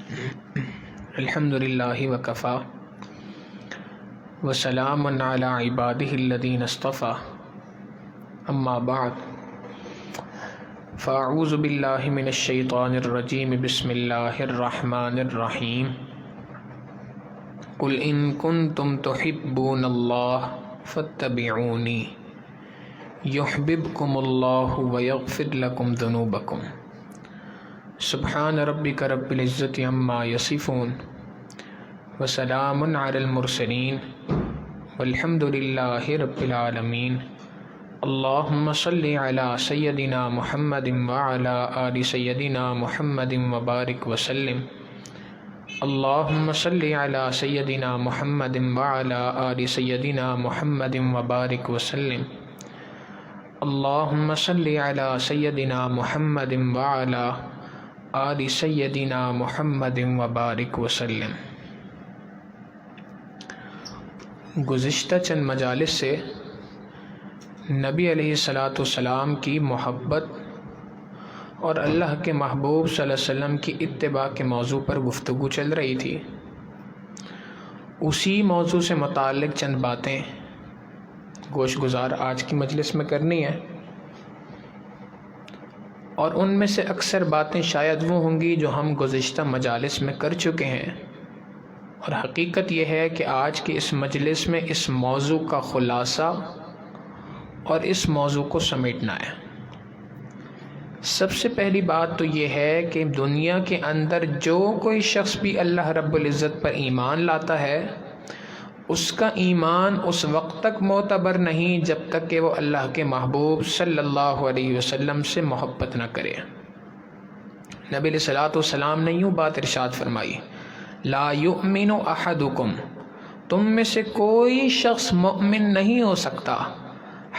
الحمد للہ وکفا وسلام علی عبادہ الذین اصطفیٰ اما بعد فاعوذ باللہ من الشیطان الرجیم بسم اللہ الرحمن الرحیم قل ان کنتم تحبون اللہ فاتبعونی یحببکم اللہ ویغفر لکم ذنوبکم سبحان ربک رب العزت عما یصفون وسلام علی المرسلین والحمد للہ رب العالمین اللہم صلی علی سیدنا محمد وعلی آل سیدنا محمد وبارک وسلم اللہم صلی علی سیدنا محمد وعلی آل سیدنا محمد وبارک وسلم اللہم صلی علی سیدنا محمد وعلی آل سیدنا محمد وبارک وسلم۔ گزشتہ چند مجالس سے نبی علیہ السلام کی محبت اور اللہ کے محبوب صلی اللہ علیہ وسلم کی اتباع کے موضوع پر گفتگو چل رہی تھی۔ اسی موضوع سے متعلق چند باتیں گوش گزار آج کی مجلس میں کرنی ہے، اور ان میں سے اکثر باتیں شاید وہ ہوں گی جو ہم گزشتہ مجالس میں کر چکے ہیں، اور حقیقت یہ ہے کہ آج کی اس مجلس میں اس موضوع کا خلاصہ اور اس موضوع کو سمیٹنا ہے۔ سب سے پہلی بات تو یہ ہے کہ دنیا کے اندر جو کوئی شخص بھی اللہ رب العزت پر ایمان لاتا ہے، اس کا ایمان اس وقت تک معتبر نہیں جب تک کہ وہ اللہ کے محبوب صلی اللہ علیہ وسلم سے محبت نہ کرے۔ نبی علیہ السلام نے یوں بات ارشاد فرمائی، لا یؤمن احدکم، تم میں سے کوئی شخص مؤمن نہیں ہو سکتا،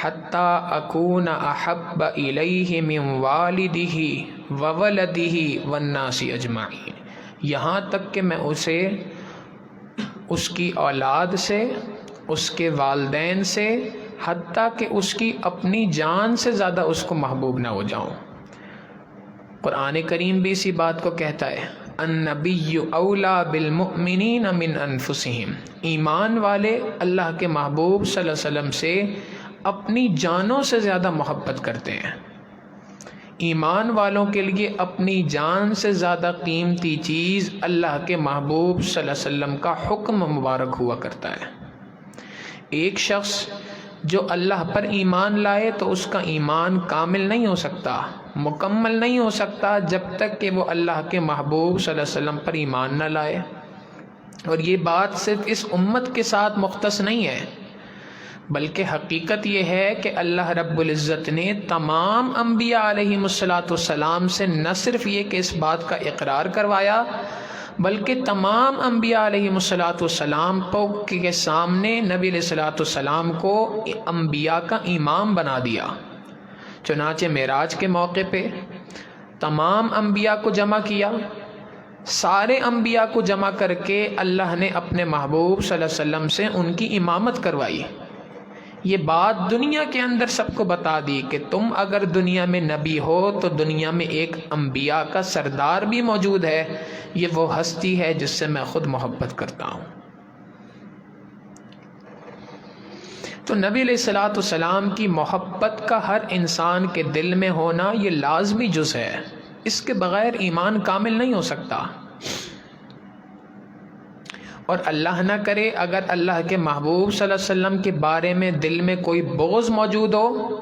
حتی اکون احب الیہ من والدہ وولدہ والناس اجمعین، یہاں تک کہ میں اسے اس کی اولاد سے، اس کے والدین سے، حتیٰ کہ اس کی اپنی جان سے زیادہ اس کو محبوب نہ ہو جاؤں۔ قرآن کریم بھی اسی بات کو کہتا ہے، النبی اولیٰ بالمؤمنین من انفسہم، ایمان والے اللہ کے محبوب صلی اللہ علیہ وسلم سے اپنی جانوں سے زیادہ محبت کرتے ہیں۔ ایمان والوں کے لیے اپنی جان سے زیادہ قیمتی چیز اللہ کے محبوب صلی اللہ علیہ وسلم کا حکم مبارک ہوا کرتا ہے۔ ایک شخص جو اللہ پر ایمان لائے تو اس کا ایمان کامل نہیں ہو سکتا، مکمل نہیں ہو سکتا جب تک کہ وہ اللہ کے محبوب صلی اللہ علیہ وسلم پر ایمان نہ لائے۔ اور یہ بات صرف اس امت کے ساتھ مختص نہیں ہے، بلکہ حقیقت یہ ہے کہ اللہ رب العزت نے تمام انبیاء علیہ السلام سے نہ صرف یہ کہ اس بات کا اقرار کروایا، بلکہ تمام انبیاء علیہ السلام کے سامنے نبی علیہ السلام کو انبیاء کا امام بنا دیا۔ چنانچہ معراج کے موقع پہ تمام انبیاء کو جمع کیا، سارے انبیاء کو جمع کر کے اللہ نے اپنے محبوب صلی اللہ علیہ وسلم سے ان کی امامت کروائی۔ یہ بات دنیا کے اندر سب کو بتا دی کہ تم اگر دنیا میں نبی ہو تو دنیا میں ایک انبیاء کا سردار بھی موجود ہے، یہ وہ ہستی ہے جس سے میں خود محبت کرتا ہوں۔ تو نبی علیہ السلام کی محبت کا ہر انسان کے دل میں ہونا یہ لازمی جز ہے، اس کے بغیر ایمان کامل نہیں ہو سکتا۔ اور اللہ نہ کرے اگر اللہ کے محبوب صلی اللہ علیہ وسلم کے بارے میں دل میں کوئی بغض موجود ہو،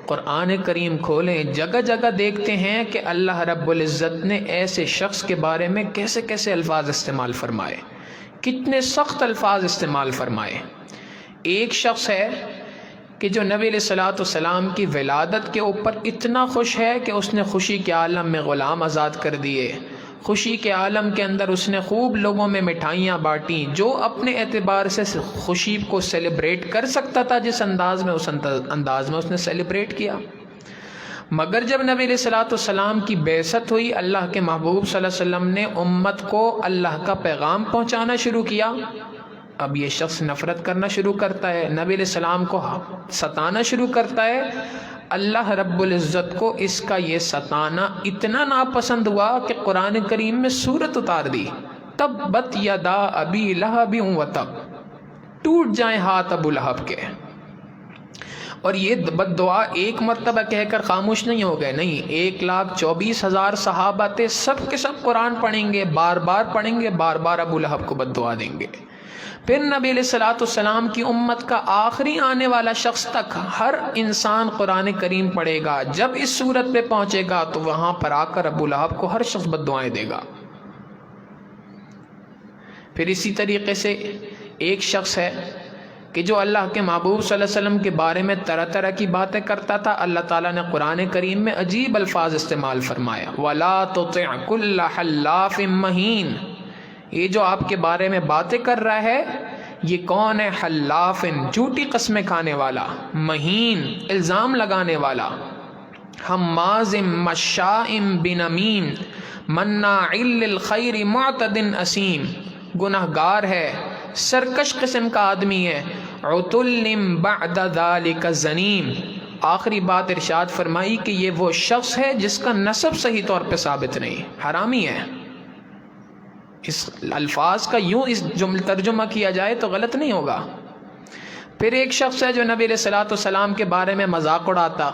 قرآن کریم کھولیں، جگہ جگہ دیکھتے ہیں کہ اللہ رب العزت نے ایسے شخص کے بارے میں کیسے کیسے الفاظ استعمال فرمائے، کتنے سخت الفاظ استعمال فرمائے۔ ایک شخص ہے کہ جو نبی علیہ السلام کی ولادت کے اوپر اتنا خوش ہے کہ اس نے خوشی کے عالم میں غلام آزاد کر دیے، خوشی کے عالم کے اندر اس نے خوب لوگوں میں مٹھائیاں بانٹیں، جو اپنے اعتبار سے خوشی کو سیلیبریٹ کر سکتا تھا جس انداز میں، اس انداز میں اس نے سیلیبریٹ کیا۔ مگر جب نبی علیہ السلام کی بعثت ہوئی، اللہ کے محبوب صلی اللہ علیہ وسلم نے امت کو اللہ کا پیغام پہنچانا شروع کیا، اب یہ شخص نفرت کرنا شروع کرتا ہے، نبی علیہ السلام کو ستانا شروع کرتا ہے، اللہ رب العزت کو اس کا یہ ستانا اتنا ناپسند ہوا کہ قرآن کریم میں سورت اتار دی، تبت یدا ابی لہب وتب، ٹوٹ جائیں ہاتھ ابو لہب کے۔ اور یہ بد دعا ایک مرتبہ کہہ کر خاموش نہیں ہو گئے، نہیں، 1,24,000 صحابہ تھے، سب کے سب قرآن پڑھیں گے، بار بار پڑھیں گے، بار بار ابو لہب کو بد دعا دیں گے۔ پھر نبی علیہ الصلوۃ والسلام کی امت کا آخری آنے والا شخص تک ہر انسان قرآن کریم پڑھے گا، جب اس صورت پہ پہنچے گا تو وہاں پر آ کر ابو لہب کو ہر شخص بد دعائیں دے گا۔ پھر اسی طریقے سے ایک شخص ہے کہ جو اللہ کے محبوب صلی اللہ علیہ وسلم کے بارے میں طرح طرح کی باتیں کرتا تھا، اللہ تعالیٰ نے قرآن کریم میں عجیب الفاظ استعمال فرمایا، وَلَا تُطِعْ كُلَّ حَلَّافٍ مَّهِينٍ۔ یہ جو آپ کے بارے میں باتیں کر رہا ہے یہ کون ہے؟ حلافن، جھوٹی قسمیں کھانے والا، مہین، الزام لگانے والا، حماز مشاء بنمیم، مناع للخیر معتد اسیم، گنہگار ہے، سرکش قسم کا آدمی ہے، عتل بعد ذلک زنیم۔ آخری بات ارشاد فرمائی کہ یہ وہ شخص ہے جس کا نسب صحیح طور پہ ثابت نہیں، حرامی ہے۔ اس الفاظ کا یوں اس جملہ ترجمہ کیا جائے تو غلط نہیں ہوگا۔ پھر ایک شخص ہے جو نبی علیہ الصلوۃ والسلام کے بارے میں مذاق اڑاتا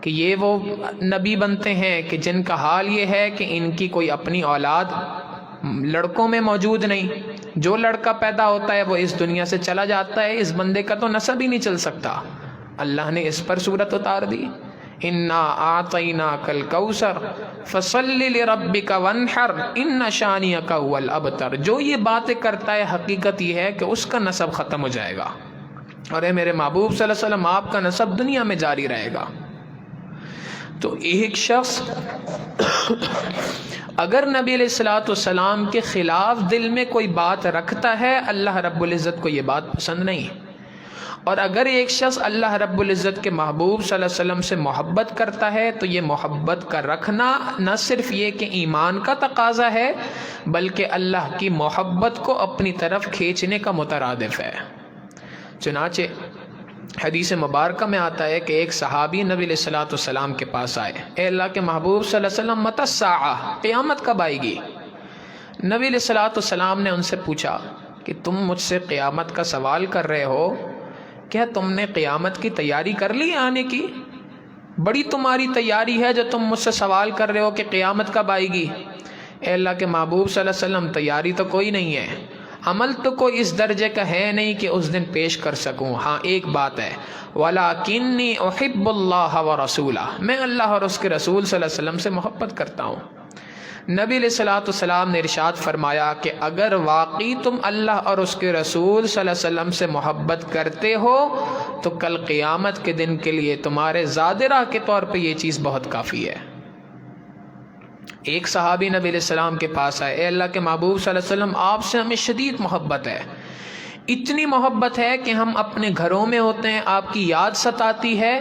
کہ یہ وہ نبی بنتے ہیں کہ جن کا حال یہ ہے کہ ان کی کوئی اپنی اولاد لڑکوں میں موجود نہیں، جو لڑکا پیدا ہوتا ہے وہ اس دنیا سے چلا جاتا ہے، اس بندے کا تو نسب ہی نہیں چل سکتا۔ اللہ نے اس پر صورت اتار دی، انا اعطیناک الکوثر فصل لربک وانحر ان شانئک هو الابتر۔ جو یہ باتیں کرتا ہے حقیقت یہ ہے کہ اس کا نسب ختم ہو جائے گا، اور اے میرے محبوب صلی اللہ علیہ وسلم آپ کا نسب دنیا میں جاری رہے گا۔ تو ایک شخص اگر نبی علیہ الصلوۃ والسلام کے خلاف دل میں کوئی بات رکھتا ہے، اللہ رب العزت کو یہ بات پسند نہیں۔ اور اگر ایک شخص اللہ رب العزت کے محبوب صلی اللہ علیہ وسلم سے محبت کرتا ہے تو یہ محبت کا رکھنا نہ صرف یہ کہ ایمان کا تقاضا ہے، بلکہ اللہ کی محبت کو اپنی طرف کھینچنے کا مترادف ہے۔ چنانچہ حدیث مبارکہ میں آتا ہے کہ ایک صحابی نبی علیہ الصلوۃ والسلام کے پاس آئے، اے اللہ کے محبوب صلی اللہ علیہ وسلم متی الساعہ، قیامت کب آئے گی؟ نبی علیہ الصلوۃ والسلام نے ان سے پوچھا کہ تم مجھ سے قیامت کا سوال کر رہے ہو، کیا تم نے قیامت کی تیاری کر لی آنے کی؟ بڑی تمہاری تیاری ہے جو تم مجھ سے سوال کر رہے ہو کہ قیامت کب آئے گی۔ اے اللہ کے محبوب صلی اللہ علیہ وسلم تیاری تو کوئی نہیں ہے، عمل تو کوئی اس درجے کا ہے نہیں کہ اس دن پیش کر سکوں۔ ہاں ایک بات ہے، وَلَٰكِنِّي أُحِبُّ اللَّهَ وَرَسُولَهُ، میں اللہ اور اس کے رسول صلی اللہ علیہ وسلم سے محبت کرتا ہوں۔ نبی علیہ الصلوۃ والسلام نے ارشاد فرمایا کہ اگر واقعی تم اللہ اور اس کے رسول صلی اللہ علیہ وسلم سے محبت کرتے ہو تو کل قیامت کے دن کے لیے تمہارے زادرہ کے طور پہ یہ چیز بہت کافی ہے۔ ایک صحابی نبی علیہ السلام کے پاس آئے، اے اللہ کے محبوب صلی اللہ علیہ وسلم آپ سے ہمیں شدید محبت ہے، اتنی محبت ہے کہ ہم اپنے گھروں میں ہوتے ہیں، آپ کی یاد ستاتی ہے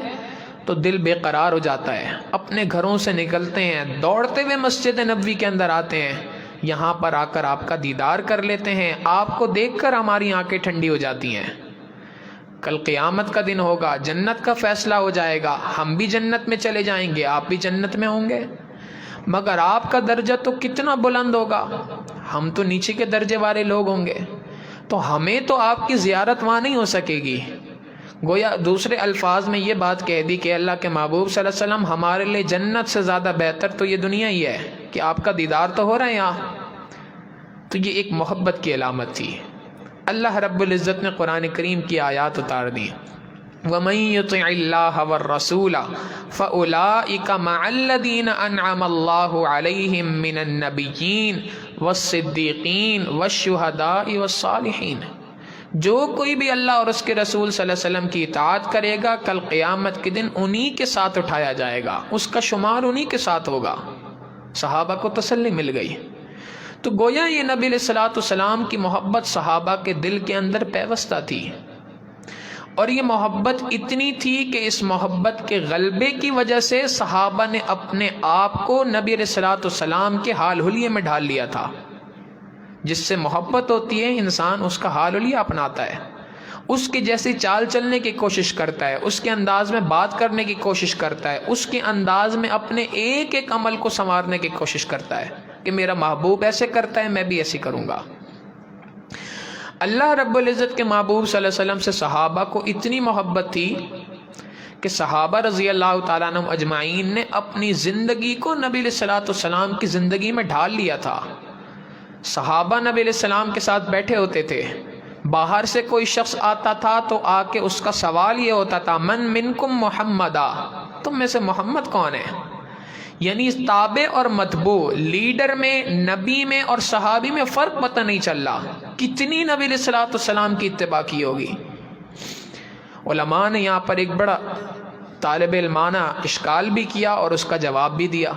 تو دل بے قرار ہو جاتا ہے، اپنے گھروں سے نکلتے ہیں، دوڑتے ہوئے مسجد نبوی کے اندر آتے ہیں، یہاں پر آ کر آپ کا دیدار کر لیتے ہیں، آپ کو دیکھ کر ہماری آنکھیں ٹھنڈی ہو جاتی ہیں۔ کل قیامت کا دن ہوگا، جنت کا فیصلہ ہو جائے گا، ہم بھی جنت میں چلے جائیں گے، آپ بھی جنت میں ہوں گے، مگر آپ کا درجہ تو کتنا بلند ہوگا، ہم تو نیچے کے درجے والے لوگ ہوں گے، تو ہمیں تو آپ کی زیارت وہاں نہیں ہو سکے گی۔ گویا دوسرے الفاظ میں یہ بات کہہ دی کہ اللہ کے محبوب صلی اللہ علیہ وسلم ہمارے لیے جنت سے زیادہ بہتر تو یہ دنیا ہی ہے کہ آپ کا دیدار تو ہو رہا ہے یہاں۔ تو یہ ایک محبت کی علامت تھی۔ اللہ رب العزت نے قرآن کریم کی آیات اتار دی، وَمَن يُطِعِ اللَّهَ وَالرَّسُولَ فَأُولَٰئِكَ مَعَ الَّذِينَ أَنْعَمَ اللَّهُ عَلَيْهِم مِّنَ النَّبِيِّينَ وَالصِّدِّيقِينَ وَالشُّهَدَاءِ وَالصَّالِحِينَ۔ جو کوئی بھی اللہ اور اس کے رسول صلی اللہ علیہ وسلم کی اطاعت کرے گا کل قیامت کے دن انہی کے ساتھ اٹھایا جائے گا، اس کا شمار انہی کے ساتھ ہوگا۔ صحابہ کو تسلی مل گئی۔ تو گویا یہ نبی علیہ الصلوۃ والسلام کی محبت صحابہ کے دل کے اندر پیوستہ تھی، اور یہ محبت اتنی تھی کہ اس محبت کے غلبے کی وجہ سے صحابہ نے اپنے آپ کو نبی علیہ الصلوۃ والسلام کے حال حلیے میں ڈھال لیا تھا۔ جس سے محبت ہوتی ہے انسان اس کا حال حلیہ اپناتا ہے، اس کی جیسی چال چلنے کی کوشش کرتا ہے، اس کے انداز میں بات کرنے کی کوشش کرتا ہے، اس کے انداز میں اپنے ایک ایک عمل کو سنوارنے کی کوشش کرتا ہے کہ میرا محبوب ایسے کرتا ہے، میں بھی ایسے کروں گا۔ اللہ رب العزت کے محبوب صلی اللہ علیہ وسلم سے صحابہ کو اتنی محبت تھی کہ صحابہ رضی اللہ تعالیٰ عنہم اجمعین نے اپنی زندگی کو نبی علیہ الصلوۃ والسلام کی زندگی میں ڈھال لیا تھا۔ صحابہ نبی علیہ السلام کے ساتھ بیٹھے ہوتے تھے، باہر سے کوئی شخص آتا تھا تو آ کے اس کا سوال یہ ہوتا تھا، من منکم محمدا، تم میں سے محمد کون ہے؟ یعنی تابع اور متبوع، لیڈر میں، نبی میں اور صحابی میں فرق پتہ نہیں چل رہا، کتنی نبی علیہ الصلوۃ والسلام کی اتباع کی ہوگی۔ علماء نے یہاں پر ایک بڑا طالب علمانہ اشکال بھی کیا اور اس کا جواب بھی دیا،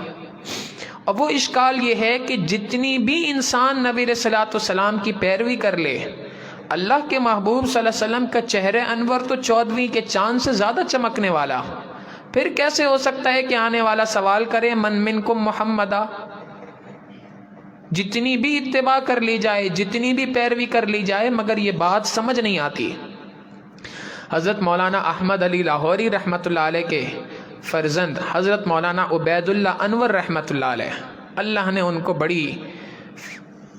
اور وہ اشکال یہ ہے کہ جتنی بھی انسان نبی علیہ الصلوۃ والسلام کی پیروی کر لے، اللہ کے محبوب صلی اللہ علیہ وسلم کا چہرہ انور تو 14ویں کے چاند سے زیادہ چمکنے والا، پھر کیسے ہو سکتا ہے کہ آنے والا سوال کرے من منکم محمدا؟ جتنی بھی اتباع کر لی جائے، جتنی بھی پیروی کر لی جائے، مگر یہ بات سمجھ نہیں آتی۔ حضرت مولانا احمد علی لاہوری رحمۃ اللہ علیہ کے فرزند حضرت مولانا عبید اللہ انور رحمۃ اللہ علیہ، اللہ نے ان کو بڑی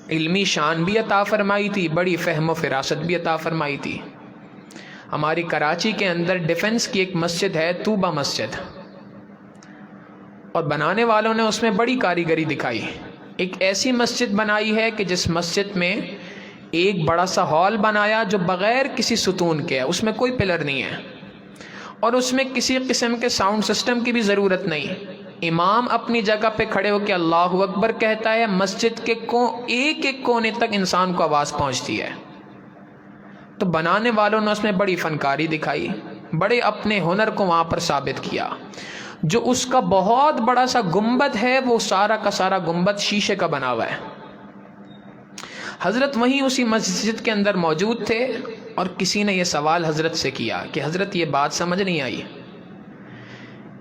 علمی شان بھی عطا فرمائی تھی، بڑی فہم و فراست بھی عطا فرمائی تھی۔ ہماری کراچی کے اندر ڈیفنس کی ایک مسجد ہے، طوبہ مسجد، اور بنانے والوں نے اس میں بڑی کاریگری دکھائی۔ ایک ایسی مسجد بنائی ہے کہ جس مسجد میں ایک بڑا سا ہال بنایا جو بغیر کسی ستون کے ہے، اس میں کوئی پلر نہیں ہے، اور اس میں کسی قسم کے ساؤنڈ سسٹم کی بھی ضرورت نہیں۔ امام اپنی جگہ پہ کھڑے ہو کے اللہ اکبر کہتا ہے، مسجد کے ایک ایک کونے تک انسان کو آواز پہنچتی ہے۔ تو بنانے والوں نے اس میں بڑی فنکاری دکھائی، بڑے اپنے ہنر کو وہاں پر ثابت کیا۔ جو اس کا بہت بڑا سا گنبد ہے، وہ سارا کا سارا گنبد شیشے کا بنا ہوا ہے۔ حضرت وہیں اسی مسجد کے اندر موجود تھے، اور کسی نے یہ سوال حضرت سے کیا کہ حضرت یہ بات سمجھ نہیں آئی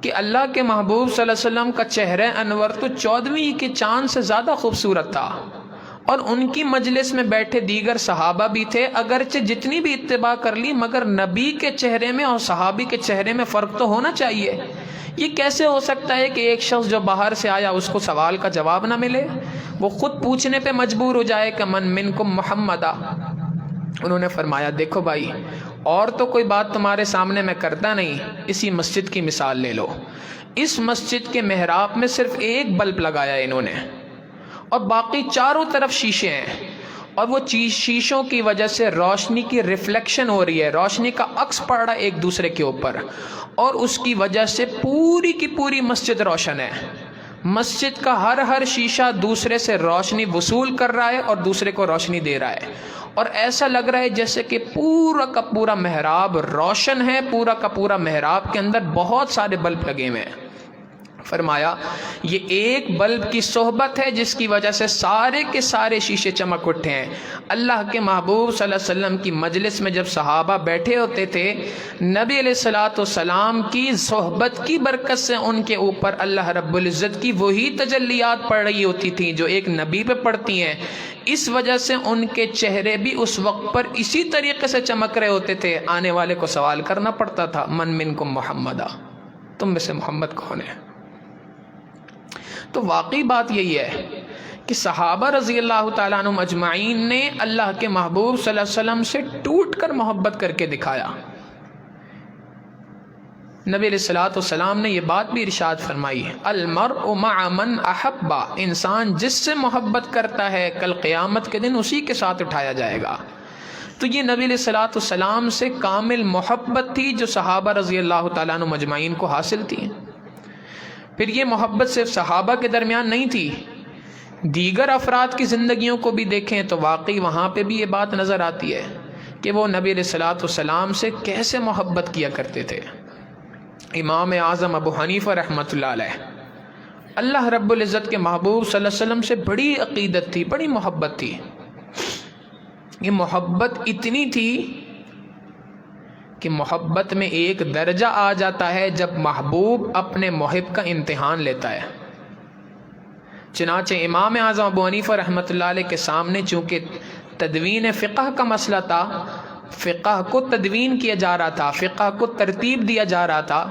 کہ اللہ کے محبوب صلی اللہ علیہ وسلم کا چہرہ انور تو 14ویں کے چاند سے زیادہ خوبصورت تھا، اور ان کی مجلس میں بیٹھے دیگر صحابہ بھی تھے، اگرچہ جتنی بھی اتباع کر لی مگر نبی کے چہرے میں اور صحابی کے چہرے میں فرق تو ہونا چاہیے۔ یہ کیسے ہو سکتا ہے کہ ایک شخص جو باہر سے آیا اس کو سوال کا جواب نہ ملے، وہ خود پوچھنے پہ مجبور ہو جائے کہ من منکم محمدا؟ انہوں نے فرمایا، دیکھو بھائی، اور تو کوئی بات تمہارے سامنے میں کرتا نہیں، اسی مسجد کی مثال لے لو۔ اس مسجد کے محراب میں صرف ایک بلب لگایا انہوں نے، اور باقی چاروں طرف شیشے ہیں، اور وہ شیشوں کی وجہ سے روشنی کی ریفلیکشن ہو رہی ہے، روشنی کا عکس پڑ رہا ہے ایک دوسرے کے اوپر، اور اس کی وجہ سے پوری کی پوری مسجد روشن ہے۔ مسجد کا ہر شیشہ دوسرے سے روشنی وصول کر رہا ہے اور دوسرے کو روشنی دے رہا ہے، اور ایسا لگ رہا ہے جیسے کہ پورا کا پورا محراب روشن ہے، پورا کا پورا محراب کے اندر بہت سارے بلب لگے ہوئے ہیں۔ فرمایا یہ ایک بلب کی صحبت ہے جس کی وجہ سے سارے کے سارے شیشے چمک اٹھے ہیں۔ اللہ کے محبوب صلی اللہ علیہ وسلم کی مجلس میں جب صحابہ بیٹھے ہوتے تھے، نبی علیہ الصلوۃ والسلام کی صحبت کی برکت سے ان کے اوپر اللہ رب العزت کی وہی تجلیات پڑ رہی ہوتی تھیں جو ایک نبی پہ پڑتی ہیں، اس وجہ سے ان کے چہرے بھی اس وقت پر اسی طریقے سے چمک رہے ہوتے تھے۔ آنے والے کو سوال کرنا پڑتا تھا، من منکم محمدا، تم میں سے محمد کون ہے؟ تو واقعی بات یہی ہے کہ صحابہ رضی اللہ تعالیٰ عنہم اجمعین نے اللہ کے محبوب صلی اللہ علیہ وسلم سے ٹوٹ کر محبت کر کے دکھایا۔ نبی علیہ الصلوۃ والسلام نے یہ بات بھی ارشاد فرمائی، المرء مع من احب، انسان جس سے محبت کرتا ہے کل قیامت کے دن اسی کے ساتھ اٹھایا جائے گا۔ تو یہ نبی علیہ الصلوۃ والسلام سے کامل محبت تھی جو صحابہ رضی اللہ تعالیٰ عنہم اجمعین کو حاصل تھی۔ پھر یہ محبت صرف صحابہ کے درمیان نہیں تھی، دیگر افراد کی زندگیوں کو بھی دیکھیں تو واقعی وہاں پہ بھی یہ بات نظر آتی ہے کہ وہ نبی علیہ الصلوۃ والسلام سے کیسے محبت کیا کرتے تھے۔ امام اعظم ابو حنیفہ رحمۃ اللہ علیہ، اللہ رب العزت کے محبوب صلی اللہ علیہ وسلم سے بڑی عقیدت تھی، بڑی محبت تھی۔ یہ محبت اتنی تھی کہ محبت میں ایک درجہ آ جاتا ہے جب محبوب اپنے محب کا امتحان لیتا ہے۔ چنانچہ امام اعظم ابو حنیفہ رحمۃ اللہ علیہ کے سامنے چونکہ تدوین فقہ کا مسئلہ تھا، فقہ کو تدوین کیا جا رہا تھا، فقہ کو ترتیب دیا جا رہا تھا،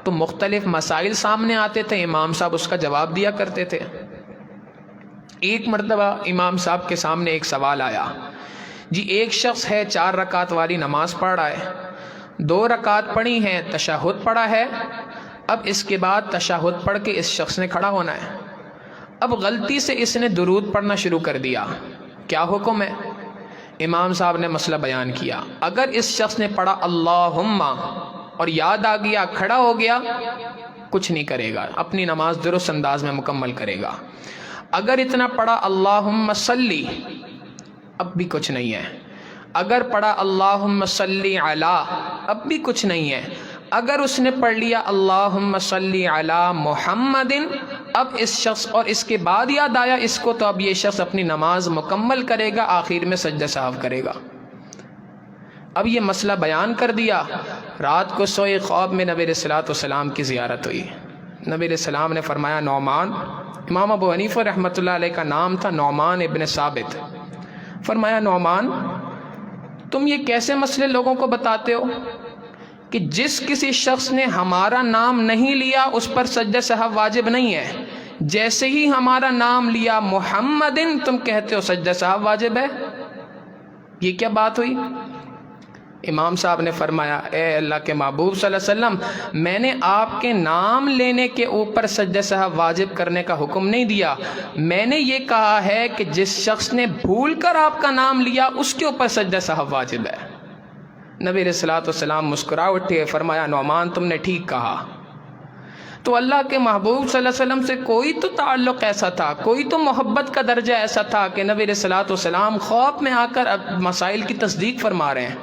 تو مختلف مسائل سامنے آتے تھے، امام صاحب اس کا جواب دیا کرتے تھے۔ ایک مرتبہ امام صاحب کے سامنے ایک سوال آیا، جی ایک شخص ہے 4 رکعت والی نماز پڑھ رہا ہے، 2 رکعت پڑھی ہیں، تشہد پڑھا ہے، اب اس کے بعد تشہد پڑھ کے اس شخص نے کھڑا ہونا ہے، اب غلطی سے اس نے درود پڑھنا شروع کر دیا، کیا حکم ہے؟ امام صاحب نے مسئلہ بیان کیا، اگر اس شخص نے پڑھا اللہم اور یاد آ گیا، کھڑا ہو گیا، کچھ نہیں کرے گا، اپنی نماز درست انداز میں مکمل کرے گا۔ اگر اتنا پڑھا اللہم صلی، اب بھی کچھ نہیں ہے۔ اگر پڑھا اللہم صلی علی، اب بھی کچھ نہیں ہے۔ اگر اس نے پڑھ لیا اللہم صلی علی محمد، اب اس شخص اور اس کے بعد یاد آیا اس کو، تو اب یہ شخص اپنی نماز مکمل کرے گا، آخر میں سجدہ سہو کرے گا۔ اب یہ مسئلہ بیان کر دیا، رات کو سوئے، خواب میں نبی علیہ السلام کی زیارت ہوئی۔ نبی علیہ السلام نے فرمایا نعمان، امام ابو حنیفہ رحمۃ اللہ علیہ کا نام تھا نعمان ابن ثابت، فرمایا نعمان تم یہ کیسے مسئلے لوگوں کو بتاتے ہو کہ جس کسی شخص نے ہمارا نام نہیں لیا اس پر سجدہ سہو واجب نہیں ہے، جیسے ہی ہمارا نام لیا محمدن تم کہتے ہو سجدہ سہو واجب ہے، یہ کیا بات ہوئی؟ امام صاحب نے فرمایا اے اللہ کے محبوب صلی اللہ علیہ وسلم، میں نے آپ کے نام لینے کے اوپر سجدہ سہو واجب کرنے کا حکم نہیں دیا، میں نے یہ کہا ہے کہ جس شخص نے بھول کر آپ کا نام لیا اس کے اوپر سجدہ سہو واجب ہے۔ نبی علیہ السلام مسکرا اٹھے، فرمایا نعمان تم نے ٹھیک کہا۔ تو اللہ کے محبوب صلی اللہ علیہ وسلم سے کوئی تو تعلق ایسا تھا، کوئی تو محبت کا درجہ ایسا تھا کہ نبی علیہ السلام خواب میں آ کر اب مسائل کی تصدیق فرما رہے ہیں۔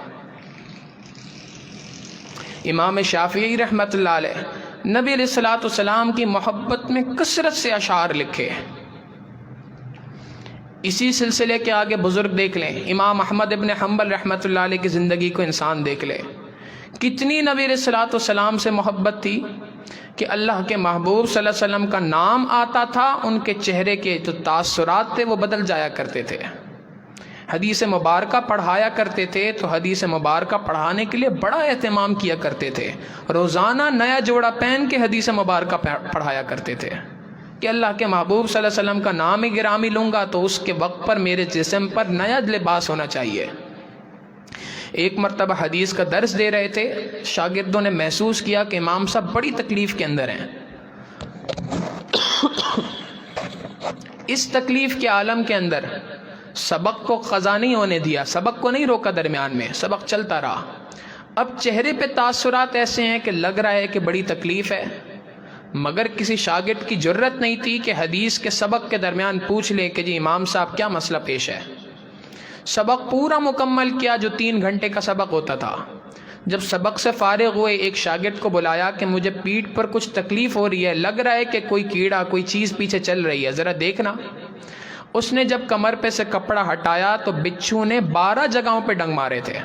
امام شافعی رحمۃ اللہ علیہ نبی علیہ السلام کی محبت میں کثرت سے اشعار لکھے۔ اسی سلسلے کے آگے بزرگ دیکھ لیں، امام احمد ابن حنبل رحمۃ اللہ علیہ کی زندگی کو انسان دیکھ لے، کتنی نبی علیہ السلام سے محبت تھی کہ اللہ کے محبوب صلی اللہ علیہ وسلم کا نام آتا تھا، ان کے چہرے کے جو تاثرات تھے وہ بدل جایا کرتے تھے۔ حدیث مبارکہ پڑھایا کرتے تھے تو حدیث مبارکہ پڑھانے کے لیے بڑا اہتمام کیا کرتے تھے، روزانہ نیا جوڑا پہن کے حدیث مبارکہ پڑھایا کرتے تھے کہ اللہ کے محبوب صلی اللہ علیہ وسلم کا نام گرامی لوں گا تو اس کے وقت پر میرے جسم پر نیا لباس ہونا چاہیے۔ ایک مرتبہ حدیث کا درس دے رہے تھے، شاگردوں نے محسوس کیا کہ امام صاحب بڑی تکلیف کے اندر ہیں۔ اس تکلیف کے عالم کے اندر سبق کو قضا نہیں ہونے دیا، سبق کو نہیں روکا، درمیان میں سبق چلتا رہا۔ اب چہرے پہ تاثرات ایسے ہیں کہ لگ رہا ہے کہ بڑی تکلیف ہے، مگر کسی شاگرد کی جرت نہیں تھی کہ حدیث کے سبق کے درمیان پوچھ لے کہ جی امام صاحب کیا مسئلہ پیش ہے۔ سبق پورا مکمل کیا جو 3 گھنٹے کا سبق ہوتا تھا۔ جب سبق سے فارغ ہوئے ایک شاگرد کو بلایا کہ مجھے پیٹھ پر کچھ تکلیف ہو رہی ہے، لگ رہا ہے کہ کوئی کیڑا کوئی چیز پیچھے چل رہی ہے، ذرا دیکھنا۔ اس نے جب کمر پہ سے کپڑا ہٹایا تو بچھو نے 12 جگہوں پہ ڈنگ مارے تھے۔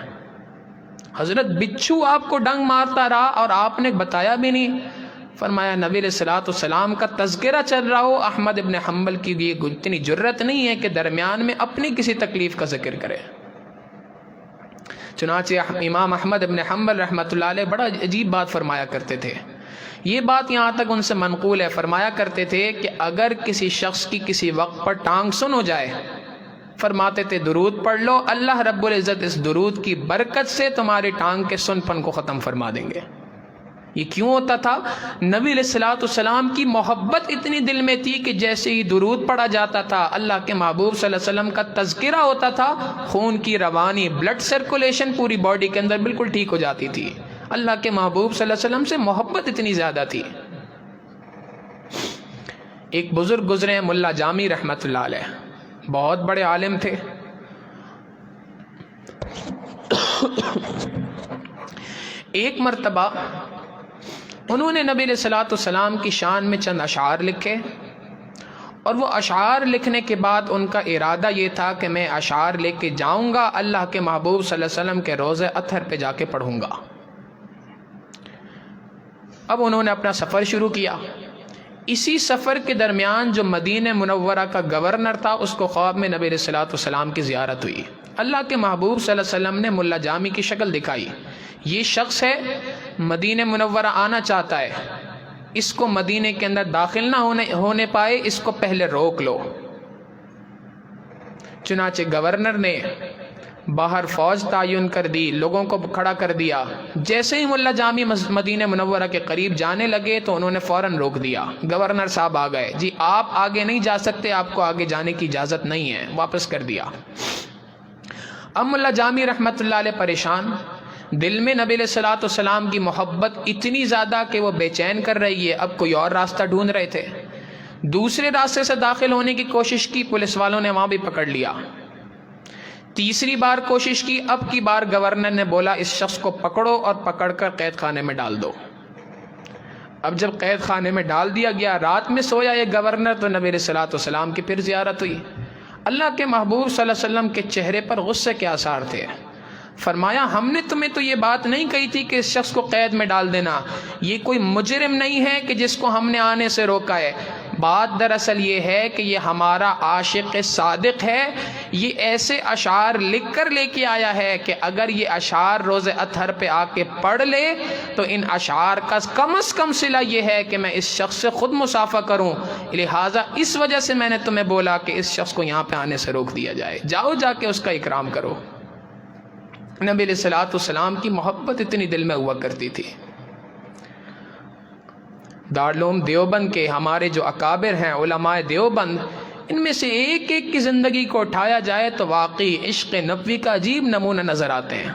حضرت بچھو آپ کو ڈنگ مارتا رہا اور آپ نے بتایا بھی نہیں۔ فرمایا نبی علیہ السلام کا تذکرہ چل رہا ہو، احمد ابن حنبل کی یہ اتنی جرت نہیں ہے کہ درمیان میں اپنی کسی تکلیف کا ذکر کرے۔ چنانچہ امام احمد ابن حنبل رحمۃ اللہ علیہ بڑا عجیب بات فرمایا کرتے تھے، یہ بات یہاں تک ان سے منقول ہے، فرمایا کرتے تھے کہ اگر کسی شخص کی کسی وقت پر ٹانگ سن ہو جائے، فرماتے تھے درود پڑھ لو، اللہ رب العزت اس درود کی برکت سے تمہاری ٹانگ کے سن پن کو ختم فرما دیں گے۔ یہ کیوں ہوتا تھا؟ نبی علیہ السلام کی محبت اتنی دل میں تھی کہ جیسے ہی درود پڑھا جاتا تھا، اللہ کے محبوب صلی اللہ علیہ وسلم کا تذکرہ ہوتا تھا، خون کی روانی، بلڈ سرکولیشن پوری باڈی کے اندر بالکل ٹھیک ہو جاتی تھی۔ اللہ کے محبوب صلی اللہ علیہ وسلم سے محبت اتنی زیادہ تھی۔ ایک بزرگ گزرے ہیں ملا جامی رحمۃ اللہ علیہ، بہت بڑے عالم تھے۔ ایک مرتبہ انہوں نے نبی علیہ السلام کی شان میں چند اشعار لکھے، اور وہ اشعار لکھنے کے بعد ان کا ارادہ یہ تھا کہ میں اشعار لے کے جاؤں گا، اللہ کے محبوب صلی اللہ علیہ وسلم کے روضہ اطہر پہ جا کے پڑھوں گا۔ اب انہوں نے اپنا سفر شروع کیا۔ اسی سفر کے درمیان جو مدینہ منورہ کا گورنر تھا، اس کو خواب میں نبی علیہ السلام کی زیارت ہوئی۔ اللہ کے محبوب صلی اللہ علیہ وسلم نے ملا جامی کی شکل دکھائی، یہ شخص ہے مدینہ منورہ آنا چاہتا ہے، اس کو مدینے کے اندر داخل نہ ہونے پائے، اس کو پہلے روک لو۔ چنانچہ گورنر نے باہر فوج تعین کر دی، لوگوں کو کھڑا کر دیا۔ جیسے ہی ملا جامی مدینہ منورہ کے قریب جانے لگے تو انہوں نے فوراً روک دیا۔ گورنر صاحب آ گئے، جی آپ آگے نہیں جا سکتے، آپ کو آگے جانے کی اجازت نہیں ہے، واپس کر دیا۔ اب ملا جامی رحمۃ اللہ علیہ پریشان، دل میں نبی علیہ الصلوۃ والسلام کی محبت اتنی زیادہ کہ وہ بے چین کر رہی ہے، اب کوئی اور راستہ ڈھونڈ رہے تھے۔ دوسرے راستے سے داخل ہونے کی کوشش کی، پولیس والوں نے وہاں بھی پکڑ لیا۔ تیسری بار کوشش کی، اب کی بار گورنر نے بولا اس شخص کو پکڑو اور پکڑ کر قید خانے میں ڈال دو۔ اب جب قید خانے میں ڈال دیا گیا، رات میں سویا یہ گورنر، تو نبی علیہ الصلوۃ والسلام کی پھر زیارت ہوئی۔ اللہ کے محبوب صلی اللہ علیہ وسلم کے چہرے پر غصے کے آثار تھے۔ فرمایا ہم نے تمہیں تو یہ بات نہیں کہی تھی کہ اس شخص کو قید میں ڈال دینا، یہ کوئی مجرم نہیں ہے کہ جس کو ہم نے آنے سے روکا ہے۔ بات دراصل یہ ہے کہ یہ ہمارا عاشق صادق ہے، یہ ایسے اشعار لکھ کر لے کے آیا ہے کہ اگر یہ اشعار روز اطہر پہ آ کے پڑھ لے تو ان اشعار کا کم از کم صلہ یہ ہے کہ میں اس شخص سے خود مصافحہ کروں، لہٰذا اس وجہ سے میں نے تمہیں بولا کہ اس شخص کو یہاں پہ آنے سے روک دیا جائے، جاؤ جا کے اس کا اکرام کرو۔ نبی علیہ الصلوۃ والسلام کی محبت اتنی دل میں ہوا کرتی تھی۔ دارالعلوم دیوبند کے ہمارے جو اکابر ہیں علماء دیوبند، ان میں سے ایک ایک کی زندگی کو اٹھایا جائے تو واقعی عشق نبوی کا عجیب نمونہ نظر آتے ہیں۔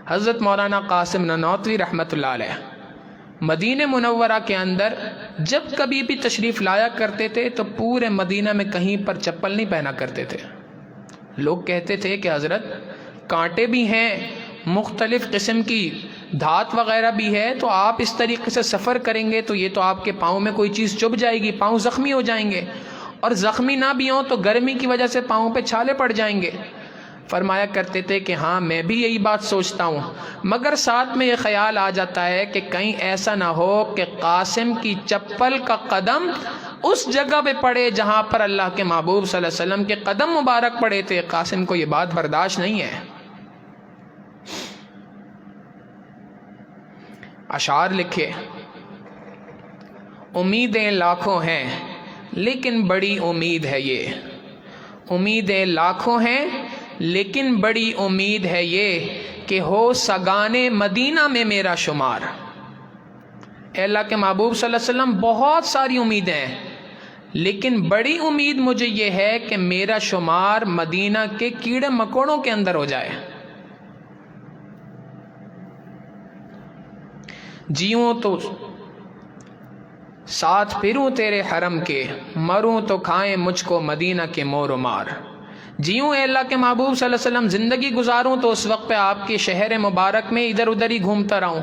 حضرت مولانا قاسم نانوتوی رحمۃ اللہ علیہ مدینہ منورہ کے اندر جب کبھی بھی تشریف لایا کرتے تھے تو پورے مدینہ میں کہیں پر چپل نہیں پہنا کرتے تھے۔ لوگ کہتے تھے کہ حضرت کانٹے بھی ہیں، مختلف قسم کی دھات وغیرہ بھی ہے، تو آپ اس طریقے سے سفر کریں گے تو یہ تو آپ کے پاؤں میں کوئی چیز چبھ جائے گی، پاؤں زخمی ہو جائیں گے، اور زخمی نہ بھی ہوں تو گرمی کی وجہ سے پاؤں پہ چھالے پڑ جائیں گے۔ فرمایا کرتے تھے کہ ہاں میں بھی یہی بات سوچتا ہوں، مگر ساتھ میں یہ خیال آ جاتا ہے کہ کہیں ایسا نہ ہو کہ قاسم کی چپل کا قدم اس جگہ پہ پڑے جہاں پر اللہ کے محبوب صلی اللہ علیہ وسلم کے قدم مبارک پڑے تھے۔ قاسم کو یہ بات برداشت نہیں ہے۔ اشعار لکھے، امیدیں لاکھوں ہیں لیکن بڑی امید ہے یہ، امیدیں لاکھوں ہیں لیکن بڑی امید ہے یہ کہ ہو سگانے مدینہ میں میرا شمار۔ اے اللہ کے محبوب صلی اللہ علیہ وسلم بہت ساری امیدیں ہیں، لیکن بڑی امید مجھے یہ ہے کہ میرا شمار مدینہ کے کیڑے مکوڑوں کے اندر ہو جائے۔ جیوں تو ساتھ پھروں تیرے حرم کے، مروں تو کھائیں مجھ کو مدینہ کے مور و مار۔ جیوں اے اللہ کے محبوب صلی اللہ علیہ وسلم زندگی گزاروں تو اس وقت پہ آپ کے شہر مبارک میں ادھر ادھر ہی گھومتا رہوں،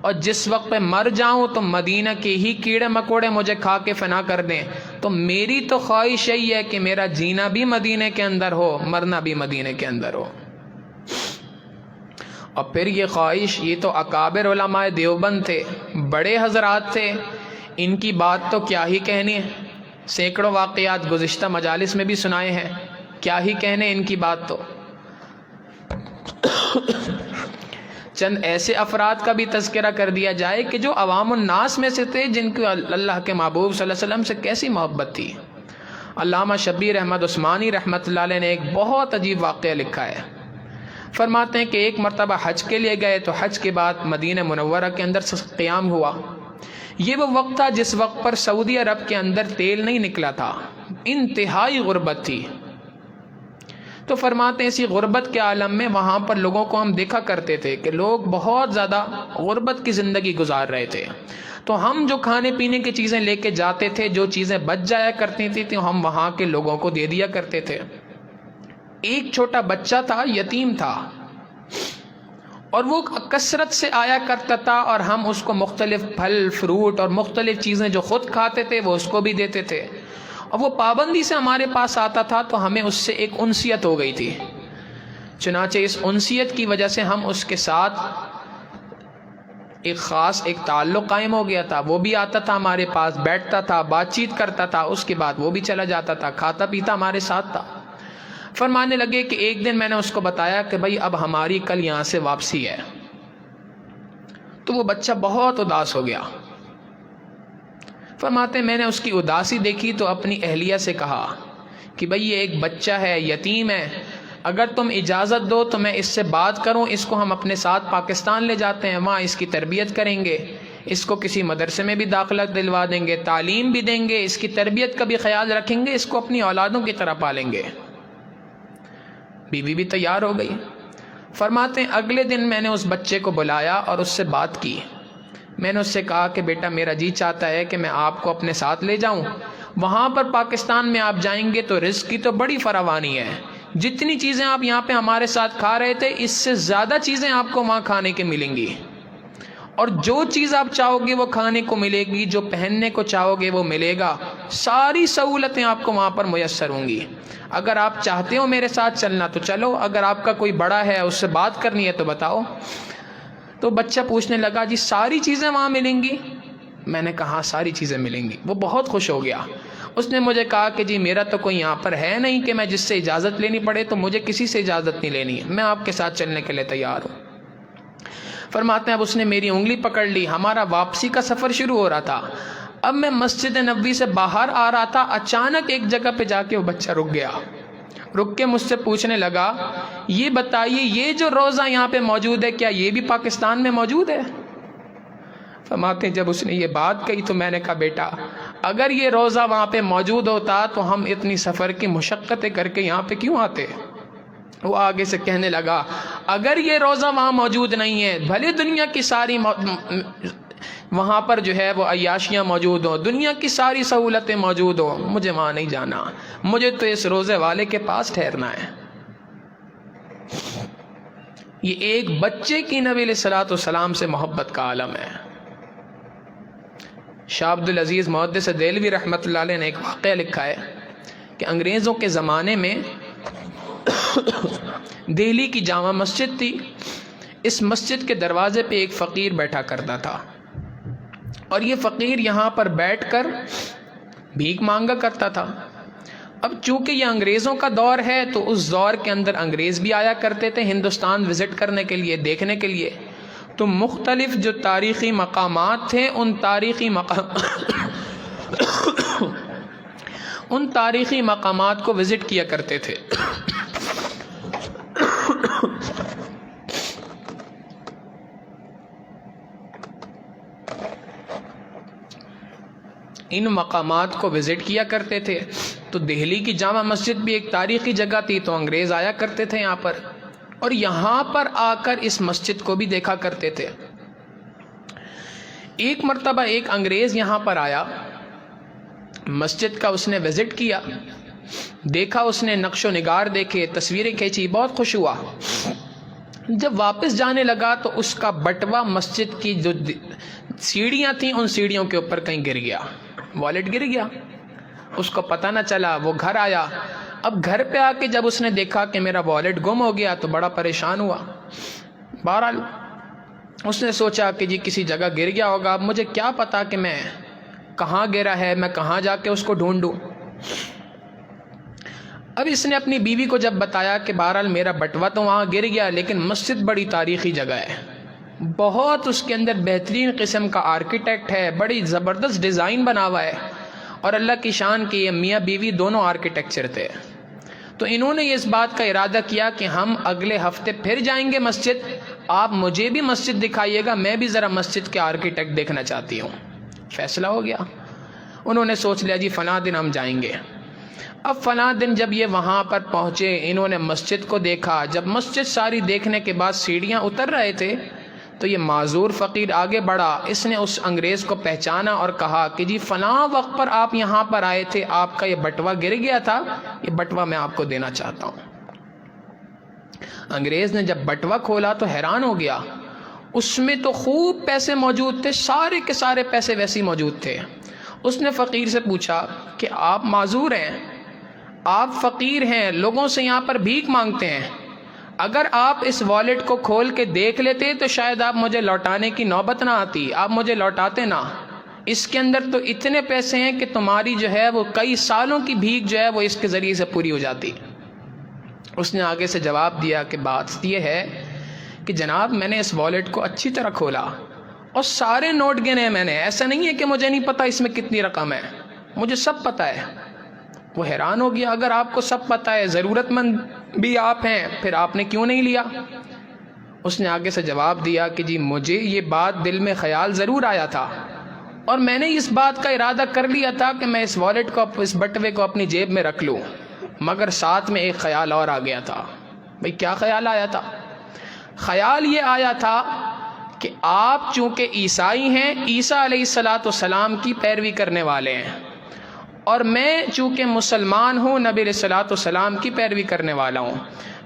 اور جس وقت پہ مر جاؤں تو مدینہ کے ہی کیڑے مکوڑے مجھے کھا کے فنا کر دیں۔ تو میری تو خواہش یہی ہے کہ میرا جینا بھی مدینہ کے اندر ہو، مرنا بھی مدینہ کے اندر ہو۔ اور پھر یہ خواہش، یہ تو اکابر علماء دیوبند تھے، بڑے حضرات تھے، ان کی بات تو کیا ہی کہنی ہے، سینکڑوں واقعات گزشتہ مجالس میں بھی سنائے ہیں، کیا ہی کہنے ان کی بات۔ تو چند ایسے افراد کا بھی تذکرہ کر دیا جائے کہ جو عوام الناس میں سے تھے، جن کو اللہ کے محبوب صلی اللہ علیہ وسلم سے کیسی محبت تھی۔ علامہ شبیر احمد عثمانی رحمۃ اللہ علیہ نے ایک بہت عجیب واقعہ لکھا ہے۔ فرماتے ہیں کہ ایک مرتبہ حج کے لیے گئے تو حج کے بعد مدینہ منورہ کے اندر قیام ہوا۔ یہ وہ وقت تھا جس وقت پر سعودی عرب کے اندر تیل نہیں نکلا تھا، انتہائی غربت تھی۔ تو فرماتے ہیں اسی غربت کے عالم میں وہاں پر لوگوں کو ہم دیکھا کرتے تھے کہ لوگ بہت زیادہ غربت کی زندگی گزار رہے تھے، تو ہم جو کھانے پینے کی چیزیں لے کے جاتے تھے، جو چیزیں بچ جایا کرتی تھیں تو ہم وہاں کے لوگوں کو دے دیا کرتے تھے۔ ایک چھوٹا بچہ تھا، یتیم تھا، اور وہ کثرت سے آیا کرتا تھا، اور ہم اس کو مختلف پھل فروٹ اور مختلف چیزیں جو خود کھاتے تھے وہ اس کو بھی دیتے تھے، اور وہ پابندی سے ہمارے پاس آتا تھا، تو ہمیں اس سے ایک انسیت ہو گئی تھی۔ چنانچہ اس انسیت کی وجہ سے ہم اس کے ساتھ ایک خاص تعلق قائم ہو گیا تھا۔ وہ بھی آتا تھا ہمارے پاس، بیٹھتا تھا، بات چیت کرتا تھا، اس کے بعد وہ بھی چلا جاتا تھا، کھاتا پیتا ہمارے ساتھ تھا۔ فرمانے لگے کہ ایک دن میں نے اس کو بتایا کہ بھائی اب ہماری کل یہاں سے واپسی ہے، تو وہ بچہ بہت اداس ہو گیا۔ فرماتے میں نے اس کی اداسی دیکھی تو اپنی اہلیہ سے کہا کہ بھئی یہ ایک بچہ ہے، یتیم ہے، اگر تم اجازت دو تو میں اس سے بات کروں، اس کو ہم اپنے ساتھ پاکستان لے جاتے ہیں، وہاں اس کی تربیت کریں گے، اس کو کسی مدرسے میں بھی داخلہ دلوا دیں گے، تعلیم بھی دیں گے، اس کی تربیت کا بھی خیال رکھیں گے، اس کو اپنی اولادوں کی طرح پالیں گے۔ بیوی بھی تیار ہو گئی۔ فرماتے ہیں اگلے دن میں نے اس بچے کو بلایا اور اس سے بات کی۔ میں نے اس سے کہا کہ بیٹا میرا جی چاہتا ہے کہ میں آپ کو اپنے ساتھ لے جاؤں، وہاں پر پاکستان میں آپ جائیں گے تو رزق کی تو بڑی فراوانی ہے، جتنی چیزیں آپ یہاں پہ ہمارے ساتھ کھا رہے تھے اس سے زیادہ چیزیں آپ کو وہاں کھانے کے ملیں گی، اور جو چیز آپ چاہو گے وہ کھانے کو ملے گی، جو پہننے کو چاہو گے وہ ملے گا، ساری سہولتیں آپ کو وہاں پر میسر ہوں گی۔ اگر آپ چاہتے ہو میرے ساتھ چلنا تو چلو، اگر آپ کا کوئی بڑا ہے اس سے بات کرنی ہے تو بتاؤ۔ تو بچہ پوچھنے لگا جی ساری چیزیں وہاں ملیں گی؟ میں نے کہا ساری چیزیں ملیں گی۔ وہ بہت خوش ہو گیا۔ اس نے مجھے کہا کہ جی میرا تو کوئی یہاں پر ہے نہیں کہ میں جس سے اجازت لینی پڑے، تو مجھے کسی سے اجازت نہیں لینی ہے، میں آپ کے ساتھ چلنے کے لیے تیار ہوں۔ فرماتے ہیں اب اس نے میری انگلی پکڑ لی، ہمارا واپسی کا سفر شروع ہو رہا تھا۔ اب میں مسجد نبوی سے باہر آ رہا تھا، اچانک ایک جگہ پہ جا کے وہ بچہ رک گیا، رک کے مجھ سے پوچھنے لگا یہ بتائیے یہ جو روزہ یہاں پہ موجود ہے کیا یہ بھی پاکستان میں موجود ہے؟ فرماتے ہیں جب اس نے یہ بات کہی تو میں نے کہا بیٹا اگر یہ روزہ وہاں پہ موجود ہوتا تو ہم اتنی سفر کی مشقتیں کر کے یہاں پہ کیوں آتے؟ وہ آگے سے کہنے لگا اگر یہ روزہ وہاں موجود نہیں ہے، بھلے دنیا کی ساری وہاں پر جو ہے وہ عیاشیاں موجود ہوں، دنیا کی ساری سہولتیں موجود ہوں، مجھے وہاں نہیں جانا، مجھے تو اس روزے والے کے پاس ٹھہرنا ہے۔ یہ ایک بچے کی نبی علیہ الصلوۃ والسلام سے محبت کا عالم ہے۔ شاہ عبد العزیز محدث دہلوی رحمۃ اللہ علیہ نے ایک واقعہ لکھا ہے کہ انگریزوں کے زمانے میں دہلی کی جامع مسجد تھی، اس مسجد کے دروازے پہ ایک فقیر بیٹھا کرتا تھا، اور یہ فقیر یہاں پر بیٹھ کر بھیک مانگا کرتا تھا۔ اب چونکہ یہ انگریزوں کا دور ہے تو اس دور کے اندر انگریز بھی آیا کرتے تھے ہندوستان وزٹ کرنے کے لیے، دیکھنے کے لیے، تو مختلف جو تاریخی مقامات تھے ان تاریخی مقامات کو وزٹ کیا کرتے تھے۔ ان مقامات کو وزٹ کیا کرتے تھے، تو دہلی کی جامع مسجد بھی ایک تاریخی جگہ تھی، تو انگریز آیا کرتے تھے یہاں پر، اور یہاں پر آ کر اس مسجد کو بھی دیکھا کرتے تھے۔ ایک مرتبہ ایک انگریز یہاں پر آیا، مسجد کا اس نے وزٹ کیا، دیکھا، اس نے نقش و نگار دیکھے، تصویریں کھینچی، بہت خوش ہوا۔ جب واپس جانے لگا تو اس کا بٹوا مسجد کی جو سیڑھیاں تھیں ان سیڑھیوں کے اوپر کہیں گر گیا، والیٹ گر گیا، اس کو پتہ نہ چلا۔ وہ گھر آیا، اب گھر پہ آ کے جب اس نے دیکھا کہ میرا والیٹ گم ہو گیا تو بڑا پریشان ہوا۔ بہرحال اس نے سوچا کہ جی کسی جگہ گر گیا ہوگا، اب مجھے کیا پتا کہ میں کہاں گرا ہے، میں کہاں جا کے اس کو ڈھونڈوں۔ اب اس نے اپنی بیوی کو جب بتایا کہ بہرحال میرا بٹوا تو وہاں گر گیا، لیکن مسجد بڑی تاریخی جگہ ہے، بہت اس کے اندر بہترین قسم کا آرکیٹیکٹ ہے، بڑی زبردست ڈیزائن بنا ہوا ہے، اور اللہ کی شان کی میاں بیوی دونوں آرکیٹیکچر تھے، تو انہوں نے اس بات کا ارادہ کیا کہ ہم اگلے ہفتے پھر جائیں گے مسجد، آپ مجھے بھی مسجد دکھائیے گا، میں بھی ذرا مسجد کے آرکیٹیکٹ دیکھنا چاہتی ہوں۔ فیصلہ ہو گیا، انہوں نے سوچ لیا جی فلاں دن ہم جائیں گے۔ اب فلاں دن جب یہ وہاں پر پہنچے، انہوں نے مسجد کو دیکھا، جب مسجد ساری دیکھنے کے بعد سیڑھیاں اتر رہے تھے تو یہ معذور فقیر آگے بڑھا، اس نے اس انگریز کو پہچانا اور کہا کہ جی فلاں وقت پر آپ یہاں پر آئے تھے، آپ کا یہ بٹوا گر گیا تھا، یہ بٹوا میں آپ کو دینا چاہتا ہوں۔ انگریز نے جب بٹوا کھولا تو حیران ہو گیا، اس میں تو خوب پیسے موجود تھے، سارے کے سارے پیسے ویسے ہی موجود تھے۔ اس نے فقیر سے پوچھا کہ آپ معذور ہیں، آپ فقیر ہیں، لوگوں سے یہاں پر بھیک مانگتے ہیں، اگر آپ اس والیٹ کو کھول کے دیکھ لیتے تو شاید آپ مجھے لوٹانے کی نوبت نہ آتی، آپ مجھے لوٹاتے نہ، اس کے اندر تو اتنے پیسے ہیں کہ تمہاری جو ہے وہ کئی سالوں کی بھیک جو ہے وہ اس کے ذریعے سے پوری ہو جاتی۔ اس نے آگے سے جواب دیا کہ بات یہ ہے کہ جناب میں نے اس والیٹ کو اچھی طرح کھولا اور سارے نوٹ گنے میں نے، ایسا نہیں ہے کہ مجھے نہیں پتہ اس میں کتنی رقم ہے، مجھے سب پتہ ہے۔ وہ حیران ہو گیا، اگر آپ کو سب پتہ ہے، ضرورت مند بھی آپ ہیں، پھر آپ نے کیوں نہیں لیا؟ اس نے آگے سے جواب دیا کہ جی مجھے یہ بات دل میں خیال ضرور آیا تھا اور میں نے اس بات کا ارادہ کر لیا تھا کہ میں اس والیٹ کو، اس بٹوے کو اپنی جیب میں رکھ لوں، مگر ساتھ میں ایک خیال اور آ گیا تھا۔ بھئی کیا خیال آیا تھا؟ خیال یہ آیا تھا کہ آپ چونکہ عیسائی ہیں، عیسیٰ علیہ السلام کی پیروی کرنے والے ہیں، اور میں چونکہ مسلمان ہوں، نبی علیہ السلام کی پیروی کرنے والا ہوں۔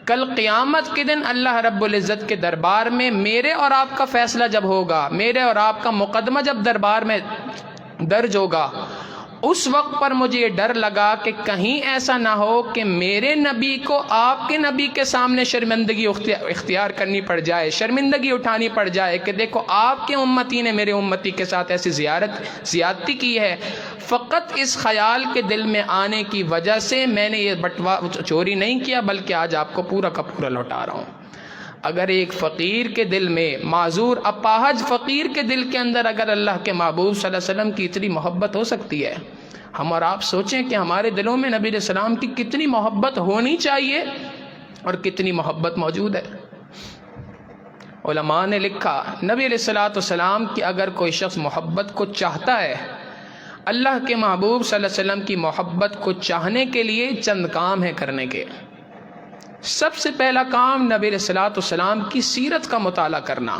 کل قیامت کے دن اللہ رب العزت کے دربار میں میرے اور آپ کا فیصلہ جب ہوگا، میرے اور آپ کا مقدمہ جب دربار میں درج ہوگا، اس وقت پر مجھے یہ ڈر لگا کہ کہیں ایسا نہ ہو کہ میرے نبی کو آپ کے نبی کے سامنے شرمندگی اختیار کرنی پڑ جائے، شرمندگی اٹھانی پڑ جائے کہ دیکھو آپ کے امتی نے میرے امتی کے ساتھ ایسی زیادتی کی ہے۔ فقط اس خیال کے دل میں آنے کی وجہ سے میں نے یہ بٹوا چوری نہیں کیا، بلکہ آج آپ کو پورا کا پورا لوٹا رہا ہوں۔ اگر ایک فقیر کے دل میں، معذور اپاہج فقیر کے دل کے اندر اگر اللہ کے محبوب صلی اللہ علیہ وسلم کی اتنی محبت ہو سکتی ہے، ہم اور آپ سوچیں کہ ہمارے دلوں میں نبی علیہ السلام کی کتنی محبت ہونی چاہیے اور کتنی محبت موجود ہے۔ علماء نے لکھا نبی علیہ السلام کی اگر کوئی شخص محبت کو چاہتا ہے، اللہ کے محبوب صلی اللہ علیہ وسلم کی محبت کو چاہنے کے لیے چند کام ہیں کرنے کے۔ سب سے پہلا کام نبی علیہ السلام کی سیرت کا مطالعہ کرنا،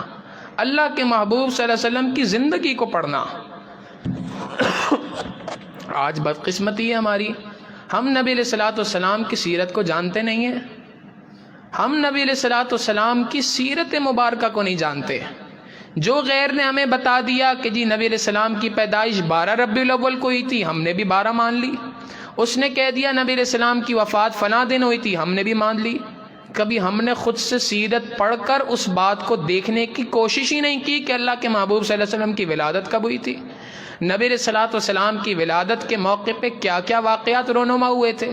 اللہ کے محبوب صلی اللہ علیہ وسلم کی زندگی کو پڑھنا۔ آج بدقسمتی ہے ہماری، ہم نبی علیہ السلام کی سیرت کو جانتے نہیں ہیں، ہم نبی علیہ السلام کی سیرت مبارکہ کو نہیں جانتے۔ جو غیر نے ہمیں بتا دیا کہ جی نبی علیہ السلام کی پیدائش 12 ربیع الاول کو ہوئی تھی، ہم نے بھی 12 مان لی۔ اس نے کہہ دیا نبی علیہ السلام کی وفات فلاں دن ہوئی تھی، ہم نے بھی مان لی۔ کبھی ہم نے خود سے سیرت پڑھ کر اس بات کو دیکھنے کی کوشش ہی نہیں کی کہ اللہ کے محبوب صلی اللہ علیہ وسلم کی ولادت کب ہوئی تھی، نبی علیہ السلام کی ولادت کے موقع پہ کیا کیا واقعات رونما ہوئے تھے،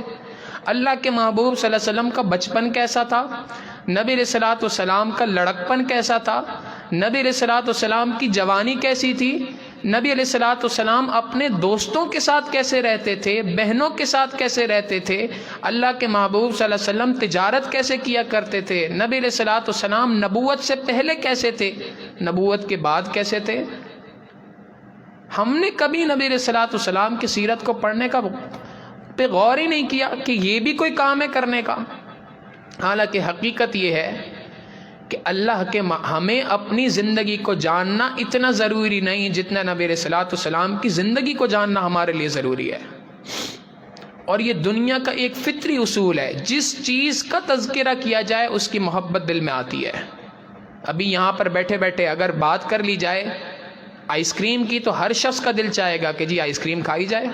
اللہ کے محبوب صلی اللہ علیہ وسلم کا بچپن کیسا تھا، نبی علیہ السلام کا لڑکپن کیسا تھا، نبی علیہ السلام کی جوانی کیسی تھی، نبی علیہ السلام اپنے دوستوں کے ساتھ کیسے رہتے تھے، بہنوں کے ساتھ کیسے رہتے تھے، اللہ کے محبوب صلی اللہ علیہ وسلم تجارت کیسے کیا کرتے تھے، نبی علیہ السلام نبوت سے پہلے کیسے تھے، نبوت کے بعد کیسے تھے۔ ہم نے کبھی نبی علیہ السلام کی سیرت کو پڑھنے کا پہ غور ہی نہیں کیا کہ یہ بھی کوئی کام ہے کرنے کا۔ حالانکہ حقیقت یہ ہے کہ اللہ کے ہمیں اپنی زندگی کو جاننا اتنا ضروری نہیں جتنا نبی علیہ السلام کی زندگی کو جاننا ہمارے لیے ضروری ہے۔ اور یہ دنیا کا ایک فطری اصول ہے، جس چیز کا تذکرہ کیا جائے اس کی محبت دل میں آتی ہے۔ ابھی یہاں پر بیٹھے بیٹھے اگر بات کر لی جائے آئس کریم کی تو ہر شخص کا دل چاہے گا کہ جی آئس کریم کھائی جائے۔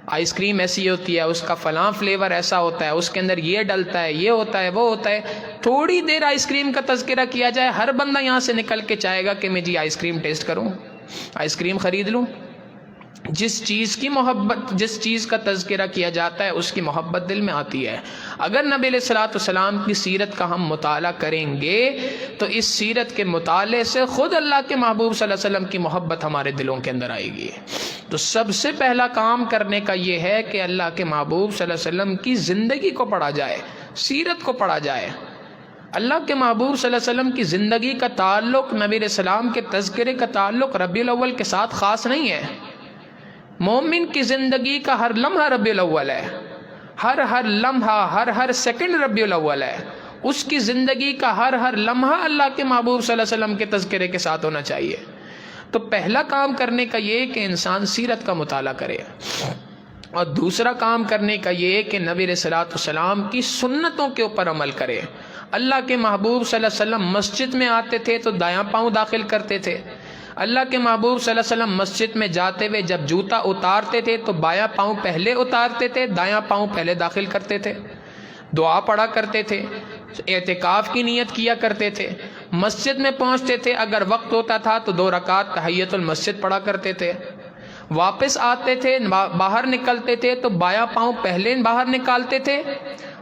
آئس کریم ایسی ہوتی ہے، اس کا فلاں فلیور ایسا ہوتا ہے، اس کے اندر یہ ڈلتا ہے، یہ ہوتا ہے، وہ ہوتا ہے۔ تھوڑی دیر آئس کریم کا تذکرہ کیا جائے، ہر بندہ یہاں سے نکل کے چاہے گا کہ میں جی آئس کریم ٹیسٹ کروں، آئس کریم خرید لوں۔ جس چیز کی محبت، جس چیز کا تذکرہ کیا جاتا ہے اس کی محبت دل میں آتی ہے۔ اگر نبی علیہ السلام کی سیرت کا ہم مطالعہ کریں گے تو اس سیرت کے مطالعے سے خود اللہ کے محبوب صلی اللہ علیہ وسلم کی محبت ہمارے دلوں کے اندر آئے گی۔ تو سب سے پہلا کام کرنے کا یہ ہے کہ اللہ کے محبوب صلی اللہ علیہ وسلم کی زندگی کو پڑھا جائے، سیرت کو پڑھا جائے۔ اللہ کے محبوب صلی اللہ علیہ وسلم کی زندگی کا تعلق، نبی علیہ السلام کے تذکرے کا تعلق ربیع الاول کے ساتھ خاص نہیں ہے۔ مومن کی زندگی کا ہر لمحہ ربیع الاول ہے، ہر لمحہ، ہر سیکنڈ ربیع الاول ہے۔ اس کی زندگی کا ہر لمحہ اللہ کے محبوب صلی اللہ علیہ وسلم کے تذکرے کے ساتھ ہونا چاہیے۔ تو پہلا کام کرنے کا یہ کہ انسان سیرت کا مطالعہ کرے، اور دوسرا کام کرنے کا یہ کہ نبی علیہ السلام کی سنتوں کے اوپر عمل کرے۔ اللہ کے محبوب صلی اللہ علیہ وسلم مسجد میں آتے تھے تو دایاں پاؤں داخل کرتے تھے۔ اللہ کے محبوب صلی اللہ علیہ وسلم مسجد میں جاتے ہوئے جب جوتا اتارتے تھے تو بایاں پاؤں پہلے اتارتے تھے، دایاں پاؤں پہلے داخل کرتے تھے۔ دعا پڑھا کرتے تھے، اعتکاف کی نیت کیا کرتے تھے۔ مسجد میں پہنچتے تھے، اگر وقت ہوتا تھا تو 2 رکعت تحیۃ المسجد پڑھا کرتے تھے۔ واپس آتے تھے، باہر نکلتے تھے تو بایاں پاؤں پہلے باہر نکالتے تھے،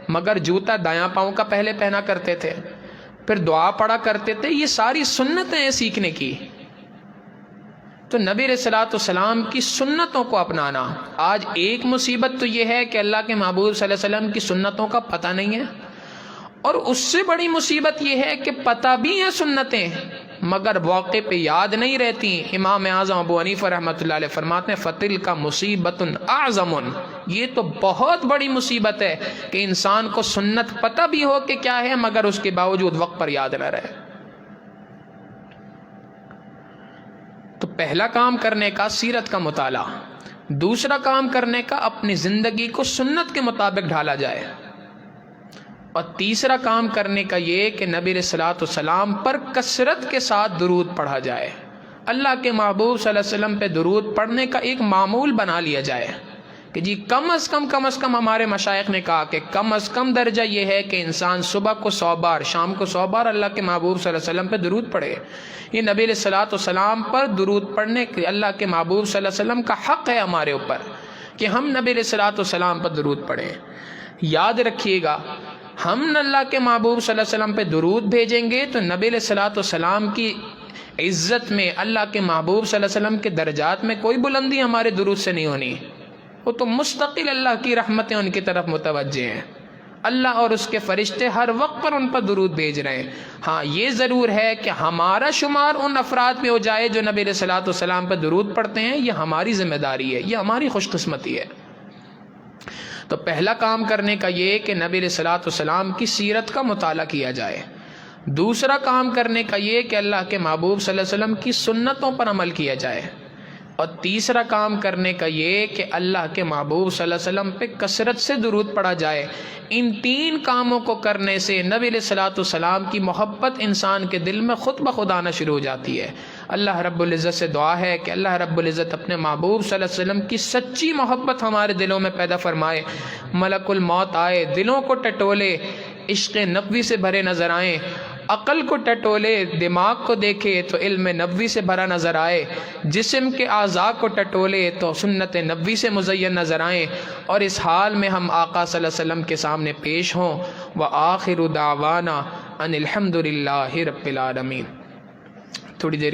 مگر جوتا دایاں پاؤں کا پہلے پہنا کرتے تھے، پھر دعا پڑھا کرتے تھے. یہ ساری سنتیں ہیں سیکھنے کی. تو نبی علیہ الصلوۃ والسلام کی سنتوں کو اپنانا. آج ایک مصیبت تو یہ ہے کہ اللہ کے محبوب صلی اللہ علیہ وسلم کی سنتوں کا پتہ نہیں ہے، اور اس سے بڑی مصیبت یہ ہے کہ پتہ بھی ہیں سنتیں مگر موقع پہ یاد نہیں رہتی. امام اعظم ابو حنیفہ رحمۃ اللہ علیہ فرماتے ہیں فتل کا مصیبت اعظم، یہ تو بہت بڑی مصیبت ہے کہ انسان کو سنت پتہ بھی ہو کہ کیا ہے مگر اس کے باوجود وقت پر یاد نہ رہے. تو پہلا کام کرنے کا سیرت کا مطالعہ، دوسرا کام کرنے کا اپنی زندگی کو سنت کے مطابق ڈھالا جائے، اور تیسرا کام کرنے کا یہ کہ نبی علیہ الصلوۃ والسلام پر کثرت کے ساتھ درود پڑھا جائے. اللہ کے محبوب صلی اللہ علیہ وسلم پہ درود پڑھنے کا ایک معمول بنا لیا جائے کہ جی کم از کم ہمارے مشائخ نے کہا کہ کم از کم درجہ یہ ہے کہ انسان صبح کو 100 بار، شام کو 100 بار اللہ کے محبوب صلی اللہ علیہ وسلم پہ درود پڑھے. یہ نبی علیہ الصلوۃ والسلام پر درود پڑھنے کے اللہ کے محبوب صلی اللہ علیہ وسلم کا حق ہے ہمارے اوپر کہ ہم نبی علیہ الصلوۃ والسلام پر درود پڑھیں. یاد رکھیے گا، ہم اللہ کے محبوب صلی اللہ علیہ وسلم پہ درود بھیجیں گے تو نبی علیہ الصلوۃ والسلام کی عزت میں، اللہ کے محبوب صلی اللہ علیہ وسلم کے درجات میں کوئی بلندی ہمارے درود سے نہیں ہونی. وہ تو مستقل اللہ کی رحمتیں ان کی طرف متوجہ ہیں. اللہ اور اس کے فرشتے ہر وقت پر ان پر درود بھیج رہے ہیں. ہاں یہ ضرور ہے کہ ہمارا شمار ان افراد میں ہو جائے جو نبی علیہ الصلوۃ والسلام پہ درود پڑھتے ہیں. یہ ہماری ذمہ داری ہے، یہ ہماری خوش قسمتی ہے. تو پہلا کام کرنے کا یہ کہ نبی علیہ الصلوۃ والسلام کی سیرت کا مطالعہ کیا جائے. دوسرا کام کرنے کا یہ کہ اللہ کے محبوب صلی اللہ علیہ وسلم کی سنتوں پر عمل کیا جائے. اور تیسرا کام کرنے کا یہ کہ اللہ کے محبوب صلی اللہ علیہ وسلم پہ کثرت سے درود پڑھا جائے. ان تین کاموں کو کرنے سے نبی علیہ الصلوۃ والسلام کی محبت انسان کے دل میں خود بخود آنا شروع ہو جاتی ہے. اللہ رب العزت سے دعا ہے کہ اللہ رب العزت اپنے محبوب صلی اللہ علیہ وسلم کی سچی محبت ہمارے دلوں میں پیدا فرمائے. ملک الموت آئے، دلوں کو ٹٹولے، عشق نبوی سے بھرے نظر آئیں، عقل کو ٹٹولے، دماغ کو دیکھے تو علم نبوی سے بھرا نظر آئے، جسم کے اعضاء کو ٹٹولے تو سنت نبوی سے مزین نظر آئیں، اور اس حال میں ہم آقا صلی اللہ علیہ وسلم کے سامنے پیش ہوں. وآخر دعوانا ان الحمد للہ رب العالمین. تھوڑی دیر